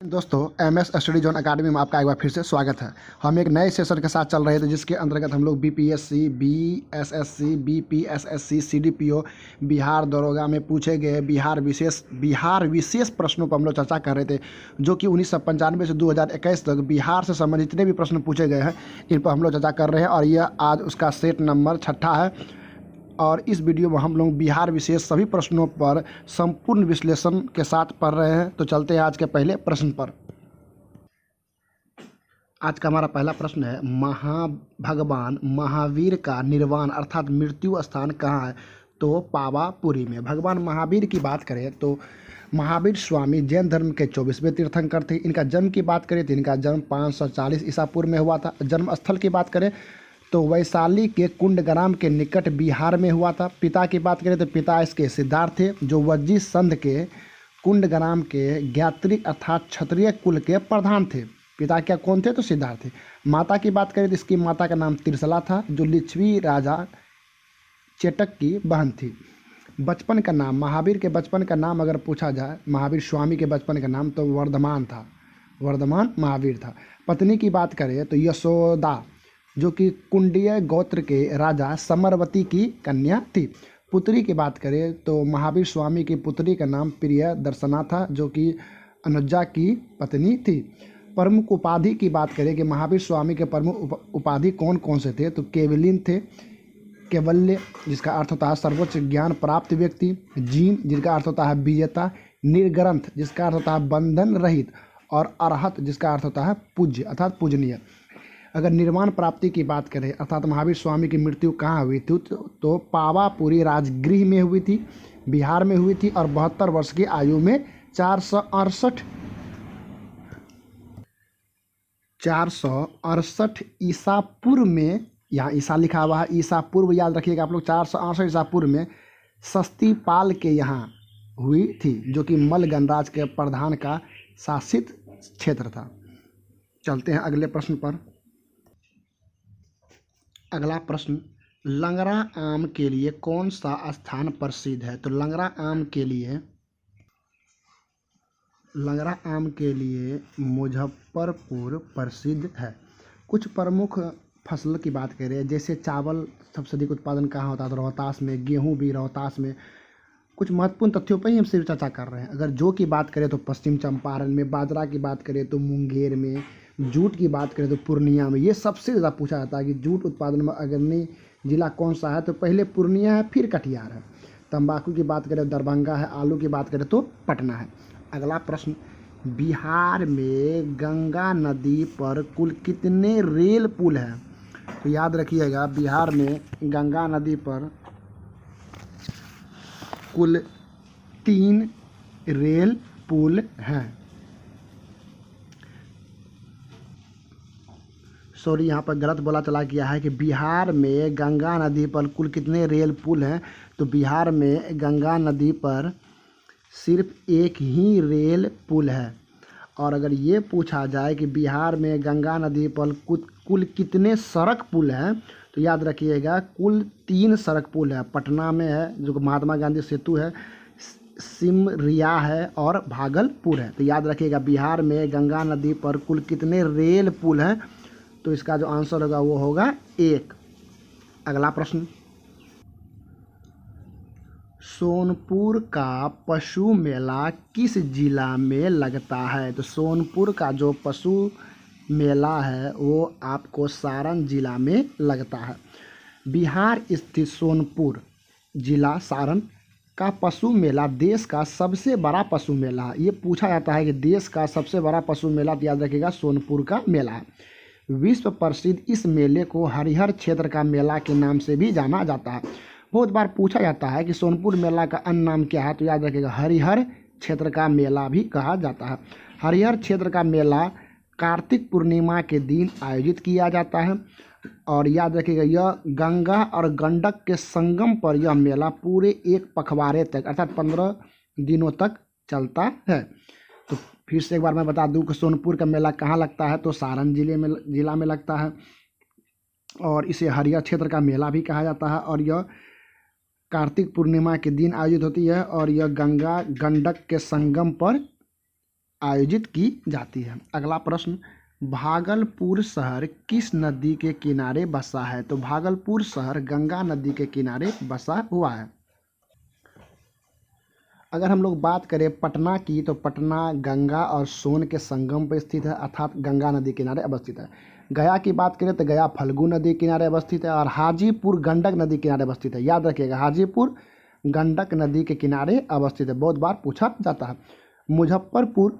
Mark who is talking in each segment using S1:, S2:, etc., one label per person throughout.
S1: दोस्तों MS study zone academy में आपका एक बार फिर से स्वागत है। हम एक नए सेशन के साथ चल रहे थे जिसके अंतर्गत हम लोग BPSC, BSSC, BPSSC, CDPO, Bihar दरोगा में पूछे गए बिहार विशेष प्रश्नों पर हम लोग चर्चा कर रहे थे, जो कि 1995 से 2021 तक बिहार से संबंधित जितने भी प्रश्न पूछे गए हैं इन पर हम लोग चर्चा कर रहे हैं और यह आज उसका सेट नंबर 6 है। और इस वीडियो में हम लोग बिहार विशेष सभी प्रश्नों पर संपूर्ण विश्लेषण के साथ पढ़ रहे हैं। तो चलते हैं आज के पहले प्रश्न पर। आज का हमारा पहला प्रश्न है, भगवान महावीर का निर्वाण अर्थात मृत्यु स्थान कहाँ है? तो पावापुरी में। भगवान महावीर की बात करें तो महावीर स्वामी जैन धर्म के 24वें तीर्थंकर थे। इनका जन्म की बात करें तो इनका जन्म 540 ईसा पूर्व में हुआ था। जन्म स्थल की बात करें तो वैशाली के कुंडग्राम के निकट बिहार में हुआ था। पिता की बात करें तो पिता इसके सिद्धार्थ थे, जो वज्जी संघ के कुंडग्राम के ज्ञात्री अर्थात क्षत्रिय कुल के प्रधान थे। पिता क्या कौन थे? तो सिद्धार्थ थे। माता की बात करें तो इसकी माता का नाम त्रिशला था, जो लिच्छवी राजा चेटक की बहन थी। बचपन का नाम, महावीर के बचपन का नाम अगर पूछा जाए, महावीर स्वामी के बचपन का नाम तो वर्धमान था, वर्धमान महावीर था। पत्नी की बात करें तो यशोदा, जो कि कुंडीय गोत्र के राजा समरवती की कन्या थी। पुत्री की बात करें तो महावीर स्वामी की पुत्री का नाम प्रिय दर्शना था, जो कि अनुजा की पत्नी थी। प्रमुख उपाधि की बात करें कि महावीर स्वामी के प्रमुख उपाधि कौन कौन से थे? तो केवलिन थे, केवल्य जिसका अर्थ होता है सर्वोच्च ज्ञान प्राप्त व्यक्ति, जीन जिसका अर्थ होता है विजेता, निर्ग्रंथ जिसका अर्थ होता है बंधन रहित, और अरहत जिसका अर्थ होता है पूज्य अर्थात पूजनीय। अगर निर्वाण प्राप्ति की बात करें अर्थात महावीर स्वामी की मृत्यु कहाँ हुई थी तो पावापुरी राजगृह में हुई थी, बिहार में हुई थी, और 72 वर्ष की आयु में 468 ईसा पूर्व में, यहाँ ईसा लिखा हुआ है, ईसा पूर्व याद रखिएगा आप लोग, 468 ईसा पूर्व में सस्तीपाल के यहाँ हुई थी, जो कि मल गणराज के प्रधान का शासित क्षेत्र था। चलते हैं अगले प्रश्न पर। अगला प्रश्न, लंगड़ा आम के लिए कौन सा स्थान प्रसिद्ध है? तो लंगड़ा आम के लिए मुजफ्फरपुर प्रसिद्ध है। कुछ प्रमुख फसल की बात करें, जैसे चावल सबसे अधिक उत्पादन कहाँ होता है? तो रोहतास में, गेहूं भी रोहतास में। कुछ महत्वपूर्ण तथ्यों पर ही हम सिर्फ चर्चा कर रहे हैं। अगर जौ की बात करें तो पश्चिम चंपारण में, बाजरा की बात करें तो मुंगेर में, जूट की बात करें तो पूर्णिया में। ये सबसे ज़्यादा पूछा जाता है कि जूट उत्पादन में अग्रणी जिला कौन सा है? तो पहले पूर्णिया है, फिर कटिहार है। तंबाकू की बात करें तो दरभंगा है, आलू की बात करें तो पटना है। अगला प्रश्न, बिहार में गंगा नदी पर कुल कितने रेल पुल हैं? तो याद रखिएगा, बिहार में गंगा नदी पर कुल 3 रेल पुल हैं। सॉरी, यहाँ पर गलत बोला चला गया है कि बिहार में गंगा नदी पर कुल कितने रेल पुल हैं। तो बिहार में गंगा नदी पर सिर्फ एक ही रेल पुल है। और अगर ये पूछा जाए कि बिहार में गंगा नदी पर कुल कितने सड़क पुल हैं, तो याद रखिएगा कुल 3 सड़क पुल है। पटना में है जो महात्मा गांधी सेतु है, सिमरिया है, और भागलपुर है। तो याद रखिएगा बिहार में गंगा नदी पर कुल कितने रेल पुल हैं? तो इसका जो आंसर होगा वो होगा 1। अगला प्रश्न, सोनपुर का पशु मेला किस जिला में लगता है? तो सोनपुर का जो पशु मेला है वो आपको सारण जिला में लगता है। बिहार स्थित सोनपुर जिला सारण का पशु मेला देश का सबसे बड़ा पशु मेला है। ये पूछा जाता है कि देश का सबसे बड़ा पशु मेला, तो याद रखिएगा सोनपुर का मेला है। विश्व प्रसिद्ध इस मेले को हरिहर क्षेत्र का मेला के नाम से भी जाना जाता है। बहुत बार पूछा जाता है कि सोनपुर मेला का अन्य नाम क्या है? तो याद रखिएगा हरिहर क्षेत्र का मेला भी कहा जाता है। हरिहर क्षेत्र का मेला कार्तिक पूर्णिमा के दिन आयोजित किया जाता है। और याद रखिएगा यह गंगा और गंडक के संगम पर यह मेला पूरे एक पखवाड़े तक अर्थात 15 दिनों तक चलता है। तो फिर से एक बार मैं बता दूं कि सोनपुर का मेला कहाँ लगता है? तो सारण जिला में लगता है, और इसे हरिहर क्षेत्र का मेला भी कहा जाता है। और यह कार्तिक पूर्णिमा के दिन आयोजित होती है, और यह गंगा गंडक के संगम पर आयोजित की जाती है। अगला प्रश्न, भागलपुर शहर किस नदी के किनारे बसा है? तो भागलपुर शहर गंगा नदी के किनारे बसा हुआ है। अगर हम लोग बात करें पटना की, तो पटना गंगा और सोन के संगम पर स्थित है, अर्थात गंगा नदी किनारे अवस्थित है। गया की बात करें तो गया फल्गु नदी किनारे अवस्थित है, और हाजीपुर गंडक नदी किनारे अवस्थित है। याद रखिएगा, हाजीपुर गंडक नदी के किनारे अवस्थित है, बहुत बार पूछा जाता है। मुजफ्फरपुर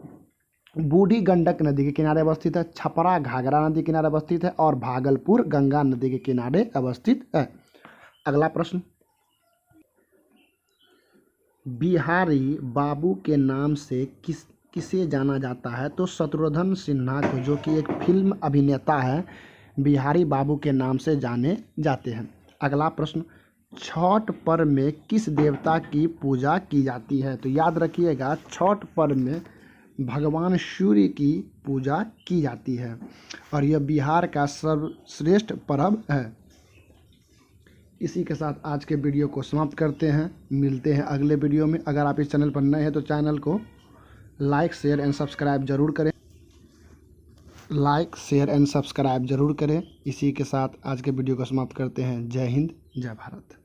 S1: बूढ़ी गंडक नदी के किनारे अवस्थित है। छपरा घाघरा नदी किनारे अवस्थित है, और भागलपुर गंगा नदी के किनारे अवस्थित है। अगला प्रश्न, बिहारी बाबू के नाम से किसे जाना जाता है? तो शत्रुघ्न सिन्हा को, जो कि एक फिल्म अभिनेता है, बिहारी बाबू के नाम से जाने जाते हैं। अगला प्रश्न, छठ पर्व में किस देवता की पूजा की जाती है? तो याद रखिएगा, छठ पर्व में भगवान सूर्य की पूजा की जाती है, और यह बिहार का सर्वश्रेष्ठ पर्व है। इसी के साथ आज के वीडियो को समाप्त करते हैं। मिलते हैं अगले वीडियो में। अगर आप इस चैनल पर नए हैं तो चैनल को लाइक शेयर एंड सब्सक्राइब जरूर करें। इसी के साथ आज के वीडियो को समाप्त करते हैं। जय हिंद, जय भारत।